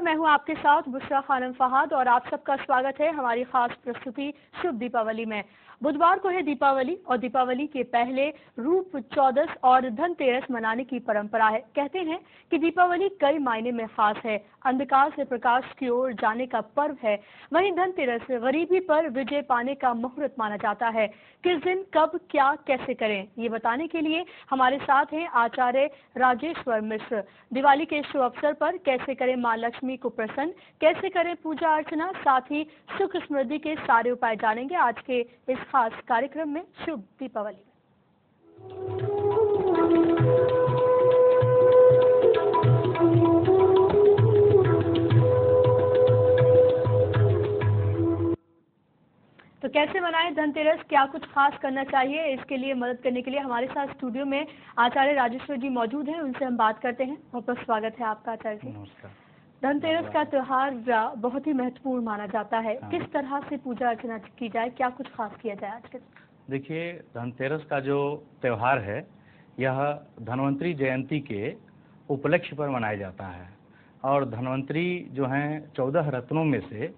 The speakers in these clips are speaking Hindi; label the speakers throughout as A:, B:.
A: नमस्कार, मैं हूं आपके साथ बुशरा खानम फहाद और आप सबका स्वागत है हमारी खास प्रस्तुति शुभ दीपावली में। बुधवार को है दीपावली और दीपावली के पहले रूप चौदस और धनतेरस मनाने की परंपरा है। कहते हैं कि दीपावली कई मायने में खास है, अंधकार से प्रकाश की ओर जाने का पर्व है। वहीं धनतेरस गरीबी पर विजय पाने का मुहूर्त माना जाता है। किस दिन कब क्या कैसे करें, ये बताने के लिए हमारे साथ हैं आचार्य राजेश्वर मिश्र। दिवाली के शुभ अवसर पर कैसे करें मां लक्ष्मी को प्रसन्न, कैसे करें पूजा अर्चना, साथ ही सुख समृद्धि के सारे उपाय जानेंगे आज के इस खास कार्यक्रम में शुभ दीपावली। तो कैसे मनाएं धनतेरस, क्या कुछ खास करना चाहिए, इसके लिए मदद करने के लिए हमारे साथ स्टूडियो में आचार्य राजेश्वर जी मौजूद हैं। उनसे हम बात करते हैं। बहुत बहुत स्वागत है आपका आचार्य जी।
B: नमस्कार।
A: धनतेरस का त्योहार बहुत ही महत्वपूर्ण माना जाता है। किस तरह से पूजा अर्चना की जाए, क्या कुछ खास किया जाए आज के दिन?
B: देखिए, धनतेरस का जो त्योहार है यह धन्वंतरी जयंती के उपलक्ष्य पर मनाया जाता है और धन्वंतरी जो हैं 14 रत्नों में से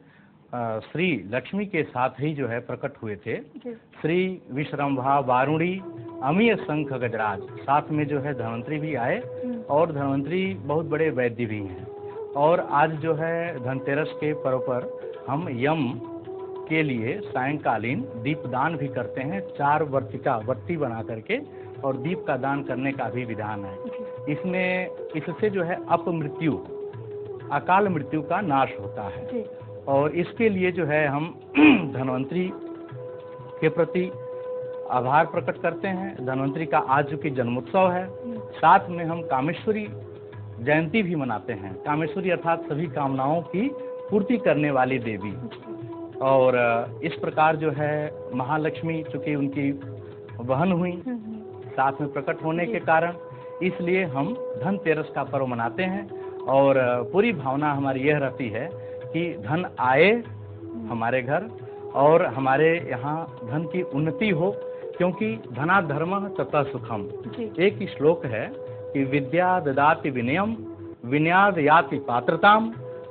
B: श्री लक्ष्मी के साथ ही जो है प्रकट हुए थे। श्री विश्रम्भा वारुणी अमीय शंख गजराज, साथ में जो है धन्वंतरी भी आए और धन्वंतरी बहुत बड़े वैद्य भी हैं। और आज जो है धनतेरस के पर्व पर हम यम के लिए सायंकालीन दीपदान भी करते हैं। 4 वर्ती बना करके और दीप का दान करने का भी विधान है। इससे जो है अपमृत्यु, अकाल मृत्यु का नाश होता है और इसके लिए जो है हम धन्वंतरी के प्रति आभार प्रकट करते हैं। धन्वंतरी का आज जो कि जन्मोत्सव है, साथ में हम कामेश्वरी जयंती भी मनाते हैं। कामेश्वरी अर्थात सभी कामनाओं की पूर्ति करने वाली देवी। और इस प्रकार जो है महालक्ष्मी चूंकि उनकी बहन हुई साथ में प्रकट होने के कारण, इसलिए हम धनतेरस का पर्व मनाते हैं। और पूरी भावना हमारी यह रहती है कि धन आए हमारे घर और हमारे यहाँ धन की उन्नति हो, क्योंकि धना धर्म तथा सुखम। एक ही श्लोक है कि विद्या ददाति विनयम, विनयाद याति पात्रताम,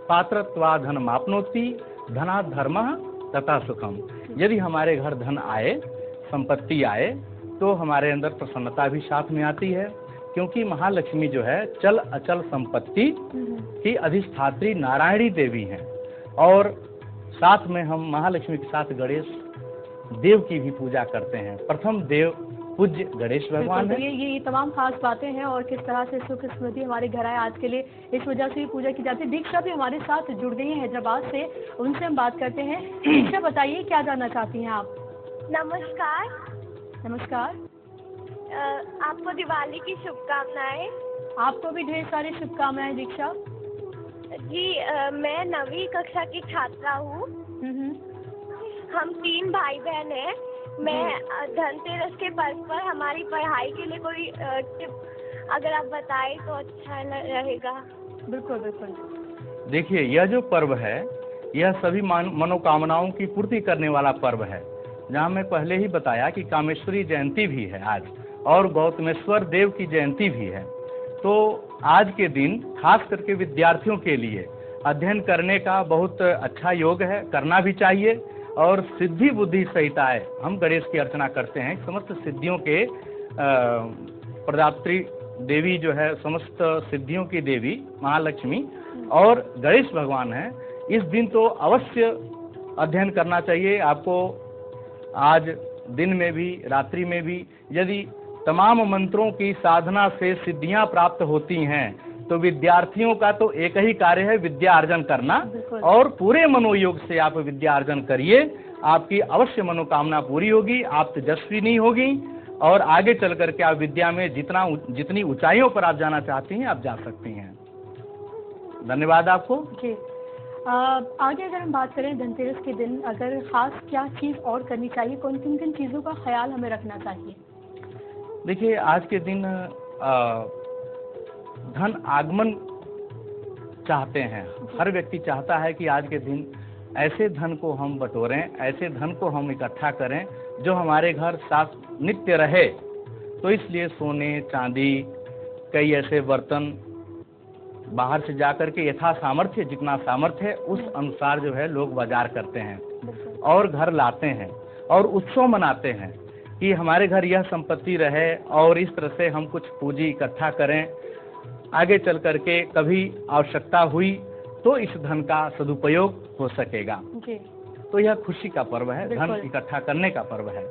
B: पात्रत्वा धनम आपनोति, धना धर्म तथा सुखम। यदि हमारे घर धन आए, संपत्ति आए, तो हमारे अंदर प्रसन्नता भी साथ में आती है, क्योंकि महालक्ष्मी जो है चल अचल संपत्ति की अधिष्ठात्री नारायणी देवी हैं। और साथ में हम महालक्ष्मी के साथ गणेश देव की भी पूजा करते हैं। प्रथम देव पूज्य गणेश भगवान है।
A: ये तमाम खास बातें हैं और किस तरह से सुख समृद्धि हमारे घर आए आज के लिए, इस वजह से भी पूजा की जाती है। दीक्षा भी हमारे साथ जुड़ गई है हैदराबाद से, उनसे हम बात करते हैं। दीक्षा, बताइए क्या जानना चाहती हैं आप?
C: नमस्कार।
A: नमस्कार।
C: आपको दिवाली की शुभकामनाएं।
A: आपको भी ढेर सारी शुभकामनाएं दीक्षा
C: जी। मैं 9वीं कक्षा की छात्रा हूँ। हम 3 भाई बहन हैं। मैं धनतेरस के पर्व पर हमारी पढ़ाई के लिए कोई टिप अगर आप बताएं तो अच्छा रहेगा।
A: बिल्कुल बिल्कुल।
B: देखिए, यह जो पर्व है यह सभी मनोकामनाओं की पूर्ति करने वाला पर्व है, जहाँ मैं पहले ही बताया कि कामेश्वरी जयंती भी है आज और गौतमेश्वर देव की जयंती भी है। तो आज के दिन खास करके विद्यार्थियों के लिए अध्ययन करने का बहुत अच्छा योग है, करना भी चाहिए। और सिद्धि बुद्धि सहिताए हम गणेश की अर्चना करते हैं। समस्त सिद्धियों के प्रदात्री देवी जो है, समस्त सिद्धियों की देवी महालक्ष्मी और गणेश भगवान हैं। इस दिन तो अवश्य अध्ययन करना चाहिए आपको। आज दिन में भी रात्रि में भी यदि तमाम मंत्रों की साधना से सिद्धियां प्राप्त होती हैं, तो विद्यार्थियों का तो एक ही कार्य है विद्या अर्जन करना। और पूरे मनोयोग से आप विद्या अर्जन करिए, आपकी अवश्य मनोकामना पूरी होगी, आप तेजस्वी नहीं होगी और आगे चल करके आप विद्या में जितनी ऊंचाइयों पर आप जाना चाहती हैं आप जा सकती हैं। धन्यवाद आपको
A: जी। आगे अगर हम बात करें धनतेरस के दिन अगर खास क्या चीज और करनी चाहिए, किन किन चीजों का ख्याल हमें रखना चाहिए?
B: देखिए, आज के दिन धन आगमन चाहते हैं। हर व्यक्ति चाहता है कि आज के दिन ऐसे धन को हम बटोरें, ऐसे धन को हम इकट्ठा करें जो हमारे घर साथ नित्य रहे। तो इसलिए सोने चांदी, कई ऐसे बर्तन बाहर से जाकर के यथा सामर्थ्य, जितना सामर्थ्य है उस अनुसार जो है लोग बाजार करते हैं और घर लाते हैं और उत्सव मनाते हैं कि हमारे घर यह संपत्ति रहे और इस तरह से हम कुछ पूंजी इकट्ठा करें, आगे चल करके कभी आवश्यकता हुई तो इस धन का सदुपयोग हो सकेगा।
A: जी।
B: तो यह खुशी का पर्व है, धन इकट्ठा करने का पर्व है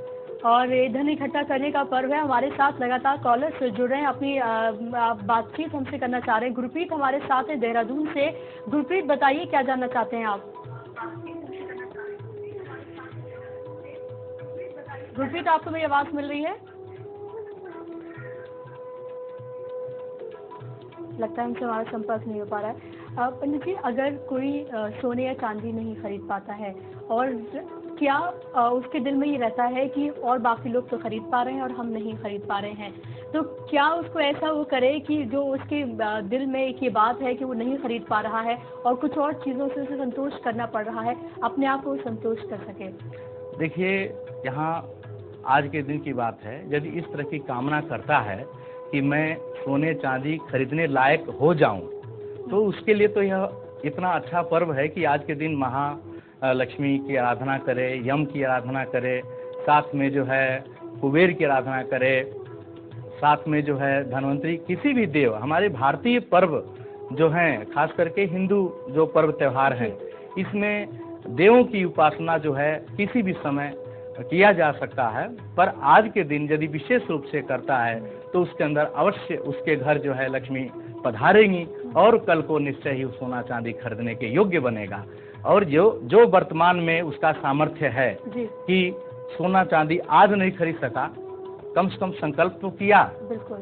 A: और ये धन इकट्ठा करने का पर्व है। हमारे साथ लगातार कॉलर्स जुड़ रहे हैं, अपनी बातचीत हमसे करना चाह रहे हैं। गुरप्रीत हमारे साथ है देहरादून से। गुरप्रीत बताइए क्या जानना चाहते हैं आप? गुरप्रीत, आपको मेरी आवाज मिल रही है? लगता है हमसे हमारा संपर्क नहीं हो पा रहा है। पंडित जी, अगर कोई सोने या चांदी नहीं खरीद पाता है और क्या उसके दिल में ये रहता है कि और बाकी लोग तो खरीद पा रहे हैं और हम नहीं खरीद पा रहे हैं, तो क्या उसको ऐसा वो करे कि जो उसके दिल में एक ये बात है कि वो नहीं खरीद पा रहा है और कुछ और चीज़ों से उसे संतोष करना पड़ रहा है, अपने आप को संतोष कर सके?
B: देखिए, यहाँ आज के दिन की बात है, यदि इस तरह की कामना करता है कि मैं सोने चांदी खरीदने लायक हो जाऊं, तो उसके लिए तो यह इतना अच्छा पर्व है कि आज के दिन महालक्ष्मी की आराधना करे, यम की आराधना करे, साथ में जो है कुबेर की आराधना करे, साथ में जो है धन्वंतरी, किसी भी देव, हमारे भारतीय पर्व जो हैं, खास करके हिंदू जो पर्व त्यौहार हैं, इसमें देवों की उपासना जो है किसी भी समय किया जा सकता है, पर आज के दिन यदि विशेष रूप से करता है तो उसके अंदर अवश्य उसके घर जो है लक्ष्मी पधारेंगी और कल को निश्चय ही सोना चांदी खरीदने के योग्य बनेगा। और जो वर्तमान में उसका सामर्थ्य है कि सोना चांदी आज नहीं खरीद सका, कम से कम संकल्प तो किया,
A: बिल्कुल,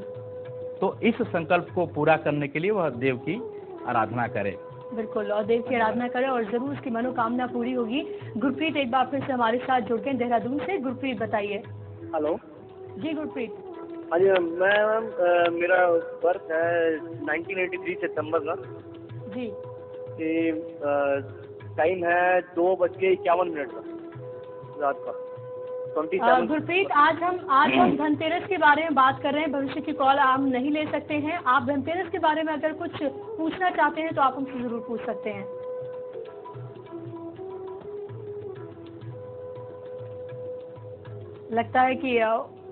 B: तो इस संकल्प को पूरा करने के लिए वह देव की आराधना करे।
A: बिल्कुल, और देव की आराधना करें और जरूर उसकी मनोकामना पूरी होगी। गुरप्रीत एक बार फिर से हमारे साथ जुड़ गए देहरादून से। गुरप्रीत बताइए।
D: हेलो जी
A: गुरप्रीत।
D: हाँ जी मैम, मेरा बर्थ है 1983 सितंबर का
A: जी।
D: टाइम है 2:51 का रात का।
A: गुरप्रीत, आज हम धनतेरस के बारे में बात कर रहे हैं। भविष्य की कॉल हम नहीं ले सकते हैं। आप धनतेरस के बारे में अगर कुछ पूछना चाहते हैं तो आप हमसे जरूर पूछ सकते हैं। लगता है कि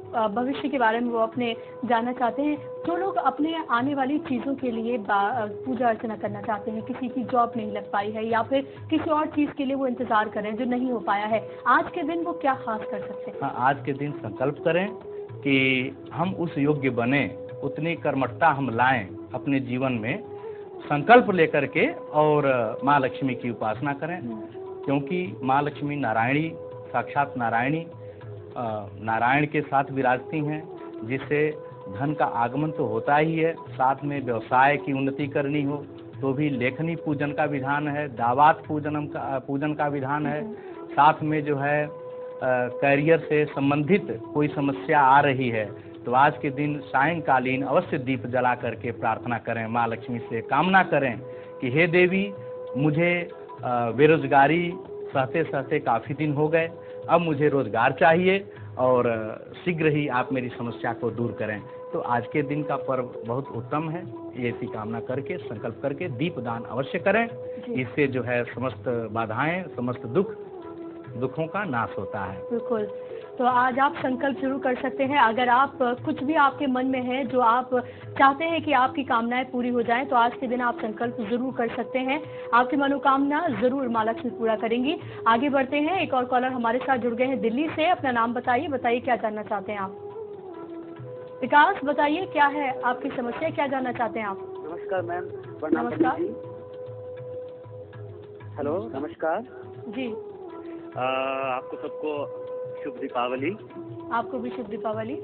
A: भविष्य के बारे में वो अपने जानना चाहते हैं। जो लोग अपने आने वाली चीज़ों के लिए पूजा अर्चना करना चाहते हैं, किसी की जॉब नहीं लग पाई है या फिर किसी और चीज़ के लिए वो इंतज़ार कर रहे हैं जो नहीं हो पाया है, आज के दिन वो क्या खास कर सकते हैं?
B: हाँ, आज के दिन संकल्प करें कि हम उस योग्य बने, उतनी कर्मठता हम लाएं अपने जीवन में, संकल्प लेकर के और माँ लक्ष्मी की उपासना करें, क्योंकि माँ लक्ष्मी नारायणी, साक्षात नारायणी, नारायण के साथ विराजती हैं, जिससे धन का आगमन तो होता ही है, साथ में व्यवसाय की उन्नति करनी हो तो भी लेखनी पूजन का विधान है, दावात पूजन का विधान है, साथ में जो है करियर से संबंधित कोई समस्या आ रही है तो आज के दिन सायंकालीन अवश्य दीप जला करके प्रार्थना करें, माँ लक्ष्मी से कामना करें कि हे देवी, मुझे बेरोजगारी सहते सहते काफ़ी दिन हो गए, अब मुझे रोजगार चाहिए और शीघ्र ही आप मेरी समस्या को दूर करें। तो आज के दिन का पर्व बहुत उत्तम है। ये ऐसी कामना करके, संकल्प करके दीप दान अवश्य करें, इससे जो है समस्त बाधाएं, समस्त दुखों का नाश होता है।
A: बिल्कुल, तो आज आप संकल्प जरूर कर सकते हैं। अगर आप कुछ भी आपके मन में है जो आप चाहते हैं कि आपकी कामनाएं पूरी हो जाएं, तो आज के दिन आप संकल्प जरूर कर सकते हैं। आपकी मनोकामना जरूर माँ लक्ष्मी पूरा करेंगी। आगे बढ़ते हैं, एक और कॉलर हमारे साथ जुड़ गए हैं दिल्ली से। अपना नाम बताइए क्या जानना चाहते हैं आप? विकास, बताइए क्या है आपकी समस्या, क्या जानना चाहते हैं आप?
D: नमस्कार मैम।
A: नमस्कार।
D: हेलो, नमस्कार
A: जी।
D: आपको सबको शुभ दीपावली।
A: आपको भी शुभ दीपावली।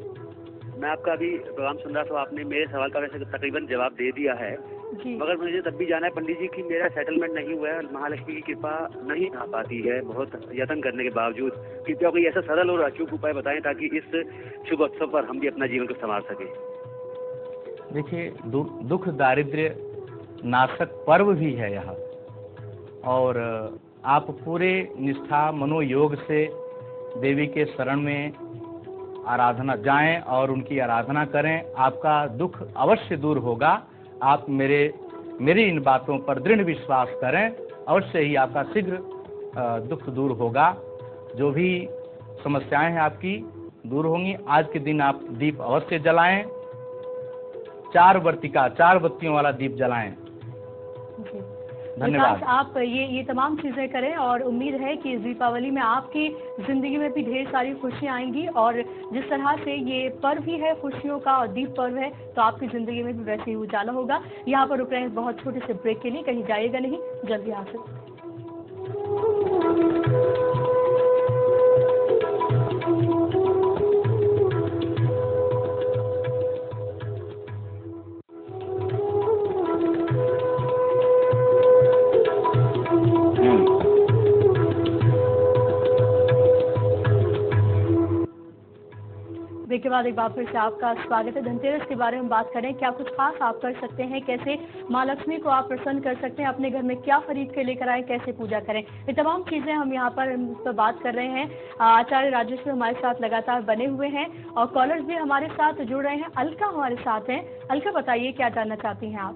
D: मैं आपका अभी प्रोग्राम सुन रहा था, आपने मेरे सवाल का वैसे तकरीबन जवाब दे दिया है
A: जी।
D: मगर मुझे तब भी जाना है पंडित जी कि मेरा सेटलमेंट नहीं हुआ है, महालक्ष्मी की कृपा नहीं आ पाती है बहुत यत्न करने के बावजूद। कृपया कोई ऐसा सरल और अचूक उपाय बताएं ताकि इस शुभ अवसर पर हम भी अपना जीवन को संवार सकें।
B: देखिए, दुख दारिद्र्य नाशक पर्व भी है यह, और आप पूरे निष्ठा मनोयोग से देवी के शरण में आराधना जाएं और उनकी आराधना करें, आपका दुख अवश्य दूर होगा। आप मेरे मेरी इन बातों पर दृढ़ विश्वास करें, अवश्य ही आपका शीघ्र दुख दूर होगा। जो भी समस्याएं हैं आपकी दूर होंगी। आज के दिन आप दीप अवश्य जलाएं, 4 बत्तियों वाला दीप जलाएं। धन्यवाद।
A: विकास, आप ये तमाम चीजें करें और उम्मीद है कि इस दीपावली में आपकी जिंदगी में भी ढेर सारी खुशियां आएंगी, और जिस तरह से ये पर्व ही है खुशियों का और दीप पर्व है, तो आपकी जिंदगी में भी वैसे ही उजाला होगा। यहाँ पर रुक रहे हैं बहुत छोटे से ब्रेक के लिए, कहीं जाइएगा नहीं, जल्दी हासिल। के बाद एक बार फिर से आपका स्वागत है। धनतेरस के बारे में बात करें, क्या कुछ खास आप कर सकते हैं, कैसे माँ लक्ष्मी को आप प्रसन्न कर सकते हैं, अपने घर में क्या खरीद के लेकर आए, कैसे पूजा करें, ये तमाम चीजें हम यहाँ पर बात कर रहे हैं। आचार्य राजेश्वर हमारे साथ लगातार बने हुए हैं और कॉलर्स भी हमारे साथ जुड़ रहे हैं। अलका हमारे साथ हैं। अलका, बताइए क्या जानना चाहती हैं आप?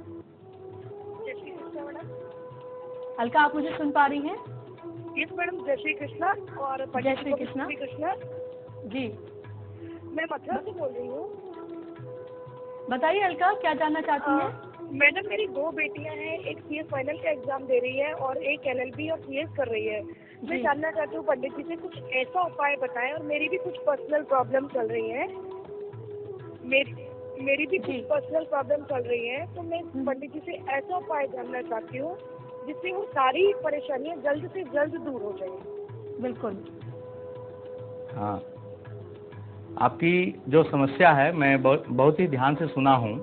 A: अलका, आप मुझे सुन पा रही हैं?
E: यस मैडम, जय श्री कृष्णा। और
A: जय श्री कृष्णा जी,
E: मैं मथुरा से बोल रही हूँ।
A: बताइए अलका, क्या जानना चाहती हैं?
E: मैडम, मेरी 2 बेटियां हैं, एक सीएस फाइनल का एग्जाम दे रही है और एक एलएलबी और सीएस कर रही है। मैं जानना चाहती हूँ पंडित जी से कुछ ऐसा उपाय बताएं, और मेरी भी कुछ पर्सनल प्रॉब्लम चल रही है। मेरी भी कुछ पर्सनल प्रॉब्लम चल रही है, तो मैं पंडित जी से ऐसा उपाय जानना चाहती हूँ जिससे वो सारी परेशानियाँ जल्द से जल्द दूर हो जाए।
A: बिल्कुल।
B: हाँ, आपकी जो समस्या है मैं बहुत ही ध्यान से सुना हूँ।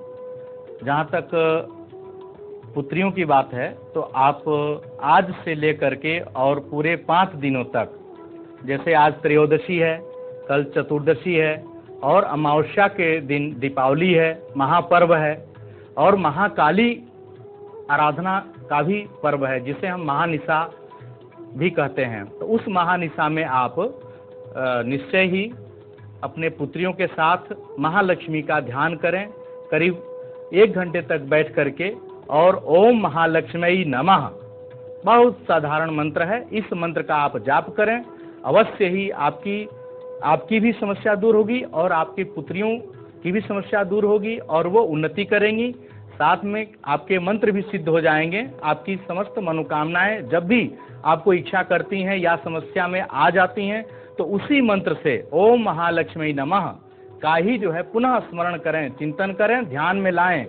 B: जहाँ तक पुत्रियों की बात है, तो आप आज से लेकर के और पूरे 5 दिनों तक, जैसे आज त्रयोदशी है, कल चतुर्दशी है और अमावस्या के दिन दीपावली है, महापर्व है, और महाकाली आराधना का भी पर्व है जिसे हम महानिशा भी कहते हैं। तो उस महानिशा में आप निश्चय ही अपने पुत्रियों के साथ महालक्ष्मी का ध्यान करें, करीब 1 घंटे तक बैठ करके, और ओम महालक्ष्मी नमः, बहुत साधारण मंत्र है, इस मंत्र का आप जाप करें। अवश्य ही आपकी भी समस्या दूर होगी और आपकी पुत्रियों की भी समस्या दूर होगी और वो उन्नति करेंगी। साथ में आपके मंत्र भी सिद्ध हो जाएंगे। आपकी समस्त मनोकामनाएं जब भी आपको इच्छा करती हैं या समस्या में आ जाती हैं, तो उसी मंत्र से ओम महालक्ष्मी नमः का ही जो है पुनः स्मरण करें, चिंतन करें, ध्यान में लाएं,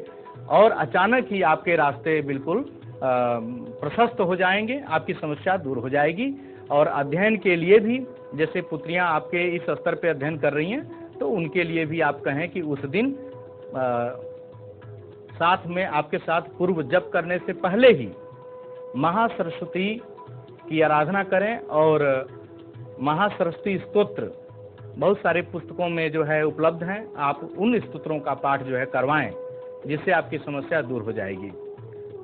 B: और अचानक ही आपके रास्ते बिल्कुल प्रशस्त हो जाएंगे, आपकी समस्या दूर हो जाएगी। और अध्ययन के लिए भी, जैसे पुत्रियां आपके इस स्तर पे अध्ययन कर रही हैं, तो उनके लिए भी आप कहें कि उस दिन साथ में आपके साथ पूर्व जप करने से पहले ही महासरस्वती की आराधना करें। और महासरस्वती स्तोत्र बहुत सारे पुस्तकों में जो है उपलब्ध हैं, आप उन स्तोत्रों का पाठ जो है करवाएं, जिससे आपकी समस्या दूर हो जाएगी।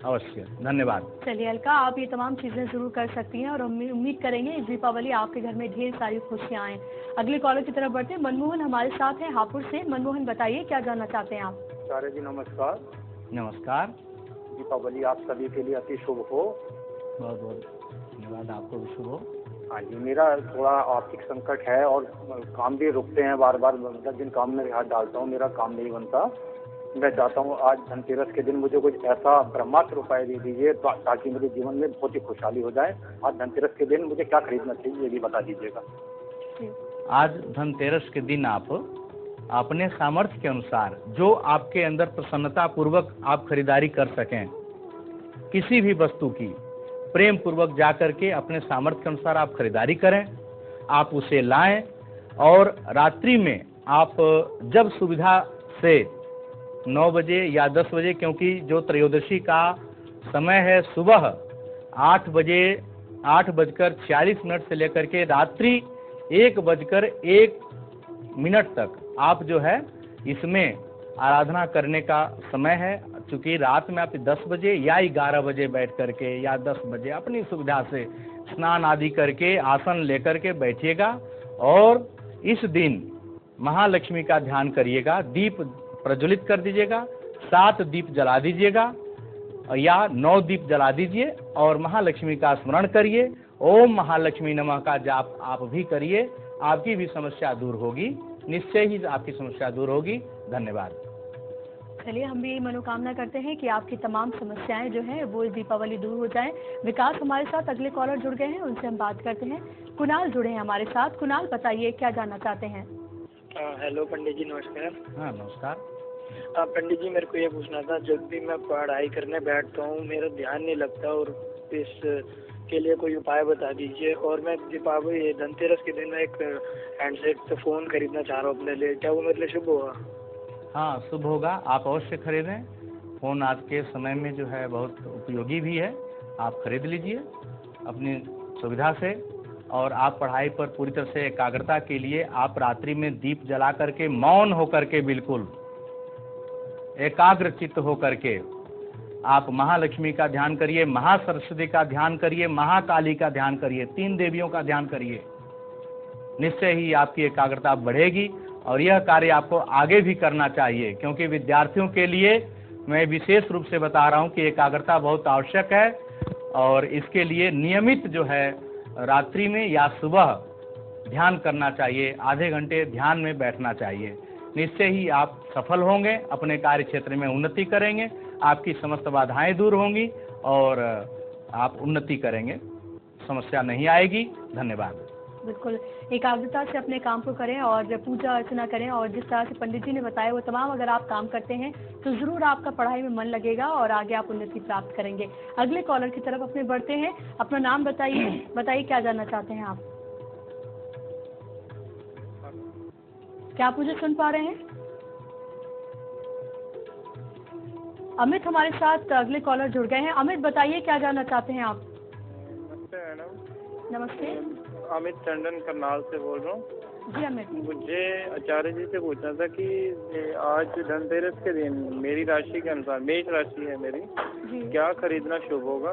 B: अवश्य। धन्यवाद।
A: चलिए अलका, आप ये तमाम चीजें जरूर कर सकती हैं और हम उम्मीद करेंगे इस दीपावली आपके घर में ढेर सारी खुशियां आए। अगले कॉलर की तरफ बढ़ते हैं। मनमोहन हमारे साथ हैं हापुड़ से। मनमोहन, बताइए क्या जानना चाहते हैं आप?
F: सारे जी नमस्कार।
B: नमस्कार।
F: दीपावली आप सभी के लिए अति शुभ हो।
B: बहुत बहुत धन्यवाद, आपको भी शुभ हो।
F: हाँ जी, मेरा थोड़ा आर्थिक संकट है और काम भी रुकते हैं बार बार, मतलब जिन काम में हाथ डालता हूँ मेरा काम नहीं बनता। मैं चाहता हूँ आज धनतेरस के दिन मुझे कुछ ऐसा ब्रह्मास्त्र उपाय दे दीजिए ताकि मेरे जीवन में बहुत ही खुशहाली हो जाए। आज धनतेरस के दिन मुझे क्या खरीदना चाहिए ये भी बता दीजिएगा।
B: आज धनतेरस के दिन आप अपने सामर्थ्य के अनुसार जो आपके अंदर प्रसन्नता पूर्वक आप खरीदारी कर सकें, किसी भी वस्तु की प्रेम पूर्वक जा करके अपने सामर्थ्य के अनुसार आप खरीदारी करें, आप उसे लाएं और रात्रि में आप जब सुविधा से 9 बजे या 10 बजे, क्योंकि जो त्रयोदशी का समय है सुबह 8:40 से लेकर के रात्रि 1:01 तक आप जो है इसमें आराधना करने का समय है। चूंकि रात में आप 10 बजे या 11 बजे बैठ करके या 10 बजे अपनी सुविधा से स्नान आदि करके आसन लेकर के बैठिएगा और इस दिन महालक्ष्मी का ध्यान करिएगा, दीप प्रज्वलित कर दीजिएगा, 7 दीप जला दीजिएगा या 9 दीप जला दीजिए और महालक्ष्मी का स्मरण करिए। ओम महालक्ष्मी नमः का जाप आप भी करिए, आपकी भी समस्या दूर होगी, निश्चय ही आपकी समस्या दूर होगी। धन्यवाद।
A: चलिए, हम भी मनोकामना करते हैं कि आपकी तमाम समस्याएं जो हैं वो इस दीपावली दूर हो जाएं। विकास हमारे साथ अगले कॉलर जुड़ गए हैं, उनसे हम बात करते हैं। कुणाल जुड़े हैं हमारे साथ। कुणाल, बताइए क्या जानना चाहते हैं?
G: हेलो पंडित जी, नमस्कार।
B: हाँ, नमस्कार।
G: पंडित जी, मेरे को ये पूछना था, जब भी मैं पढ़ाई करने बैठता हूँ मेरा ध्यान नहीं लगता, और इसके लिए कोई उपाय बता दीजिए। और मैं दीपावली धनतेरस के दिन एक हैंडसेट फ़ोन खरीदना चाह रहा हूँ अपने लिए, क्या वो मेरे लिए शुभ होगा?
B: हाँ, शुभ होगा, आप अवश्य खरीदें। फ़ोन आज के समय में जो है बहुत उपयोगी भी है, आप खरीद लीजिए अपनी सुविधा से। और आप पढ़ाई पर पूरी तरह से एकाग्रता के लिए आप रात्रि में दीप जला करके मौन होकर के, बिल्कुल एकाग्र चित्त होकर के आप महालक्ष्मी का ध्यान करिए, महासरस्वती का ध्यान करिए, महाकाली का ध्यान करिए, 3 देवियों का ध्यान करिए। निश्चय ही आपकी एकाग्रता बढ़ेगी और यह कार्य आपको आगे भी करना चाहिए, क्योंकि विद्यार्थियों के लिए मैं विशेष रूप से बता रहा हूं कि एकाग्रता बहुत आवश्यक है। और इसके लिए नियमित जो है रात्रि में या सुबह ध्यान करना चाहिए, आधे घंटे ध्यान में बैठना चाहिए। निश्चय ही आप सफल होंगे, अपने कार्य क्षेत्र में उन्नति करेंगे, आपकी समस्त बाधाएं दूर होंगी और आप उन्नति करेंगे, समस्या नहीं आएगी। धन्यवाद।
A: बिल्कुल, एकाग्रता से अपने काम को करें और पूजा अर्चना करें, और जिस तरह से पंडित जी ने बताया वो तमाम अगर आप काम करते हैं तो ज़रूर आपका पढ़ाई में मन लगेगा और आगे आप उन्नति प्राप्त करेंगे। अगले कॉलर की तरफ अपने बढ़ते हैं। अपना नाम बताइए क्या जानना चाहते हैं आप? क्या आप मुझे सुन पा रहे हैं? अमित हमारे साथ अगले कॉलर जुड़ गए हैं। अमित, बताइए क्या जानना चाहते हैं आप?
H: नमस्ते मैडम।
A: नमस्ते,
H: अमित टंडन करनाल से बोल रहा हूँ।
A: जी अमित।
H: मुझे आचार्य जी से पूछना था कि आज धनतेरस के दिन मेरी राशि के अनुसार, मेष राशि है मेरी, क्या खरीदना शुभ होगा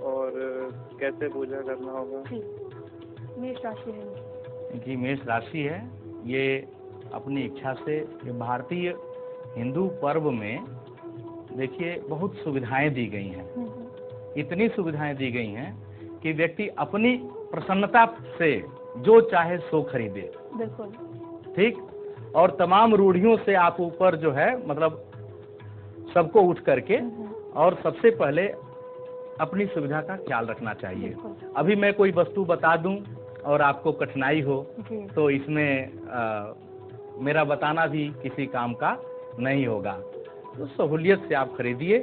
H: और कैसे पूजा करना होगा?
A: मेष राशि है
B: जी, मेष राशि है। ये अपनी इच्छा से ये भारतीय हिंदू पर्व में देखिए बहुत सुविधाएं दी गई हैं, इतनी सुविधाएं दी गई हैं कि व्यक्ति अपनी प्रसन्नता से जो चाहे सो खरीदे।
A: बिल्कुल
B: ठीक। और तमाम रूढ़ियों से आप ऊपर जो है मतलब सबको उठ करके और सबसे पहले अपनी सुविधा का ख्याल रखना चाहिए। अभी मैं कोई वस्तु बता दूं और आपको कठिनाई हो तो इसमें मेरा बताना भी किसी काम का नहीं होगा। तो सहूलियत से आप खरीदिए।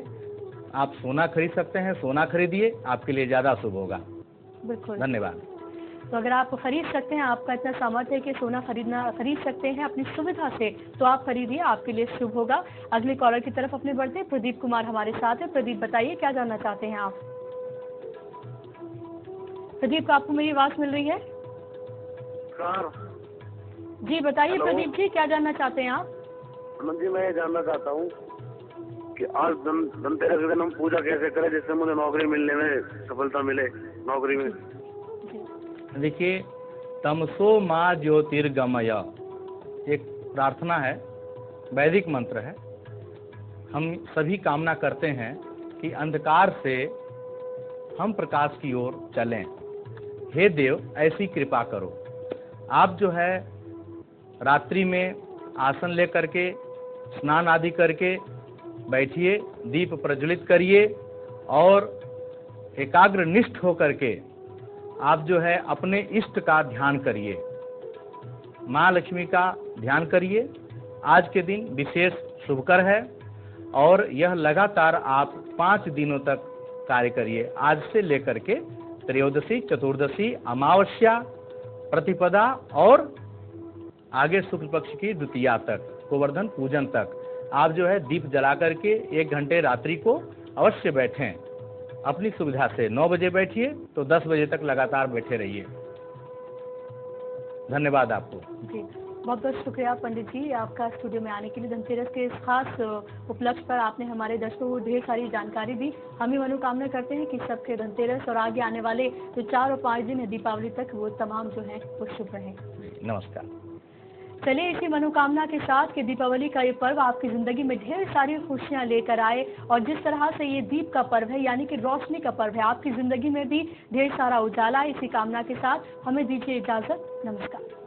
B: आप सोना खरीद सकते हैं, सोना खरीदिए, आपके लिए ज़्यादा शुभ होगा।
A: बिल्कुल,
B: धन्यवाद।
A: तो अगर आप खरीद सकते हैं, आपका इतना सामर्थ्य है कि सोना खरीद सकते हैं अपनी सुविधा से, तो आप खरीदिए, आपके लिए शुभ होगा। अगले कॉलर की तरफ अपने बढ़ते हैं। प्रदीप कुमार हमारे साथ है। प्रदीप, बताइए क्या जानना चाहते हैं आप? प्रदीप, आपको मेरी आवाज मिल रही है? जी बताइए प्रदीप जी, क्या जानना चाहते हैं आप?
D: जी, मैं ये जानना चाहता हूँ कि आज धनतेरस के दिन हम पूजा कैसे करें जिससे मुझे नौकरी मिलने में सफलता मिले नौकरी में।
B: देखिए, तमसो माँ ज्योतिर्गमय एक प्रार्थना है, वैदिक मंत्र है। हम सभी कामना करते हैं कि अंधकार से हम प्रकाश की ओर चलें। हे देव, ऐसी कृपा करो। आप जो है रात्रि में आसन लेकर के स्नान आदि करके बैठिए, दीप प्रज्वलित करिए और एकाग्र निष्ठ होकर के आप जो है अपने इष्ट का ध्यान करिए, माँ लक्ष्मी का ध्यान करिए। आज के दिन विशेष शुभकर है और यह लगातार आप 5 दिनों तक कार्य करिए। आज से लेकर के त्रयोदशी, चतुर्दशी, अमावस्या, प्रतिपदा और आगे शुक्ल पक्ष की द्वितीया तक, गोवर्धन पूजन तक आप जो है दीप जला करके 1 घंटे रात्रि को अवश्य बैठें। अपनी सुविधा से 9 बजे बैठिए तो 10 बजे तक लगातार बैठे रहिए। धन्यवाद आपको।
A: जी, बहुत बहुत शुक्रिया पंडित जी आपका स्टूडियो में आने के लिए। धनतेरस के इस खास उपलक्ष्य पर आपने हमारे दर्शकों को ढेर सारी जानकारी दी। हम ही मनोकामना करते हैं कि सबके धनतेरस और आगे आने वाले जो 4 और 5 दिन है दीपावली तक, वो तमाम जो है वो शुभ रहे।
B: नमस्कार।
A: चलिए इसी मनोकामना के साथ कि दीपावली का ये पर्व आपकी जिंदगी में ढेर सारी खुशियां लेकर आए, और जिस तरह से ये दीप का पर्व है यानी कि रोशनी का पर्व है, आपकी जिंदगी में भी ढेर सारा उजाला। इसी कामना के साथ हमें दीजिए इजाजत। नमस्कार।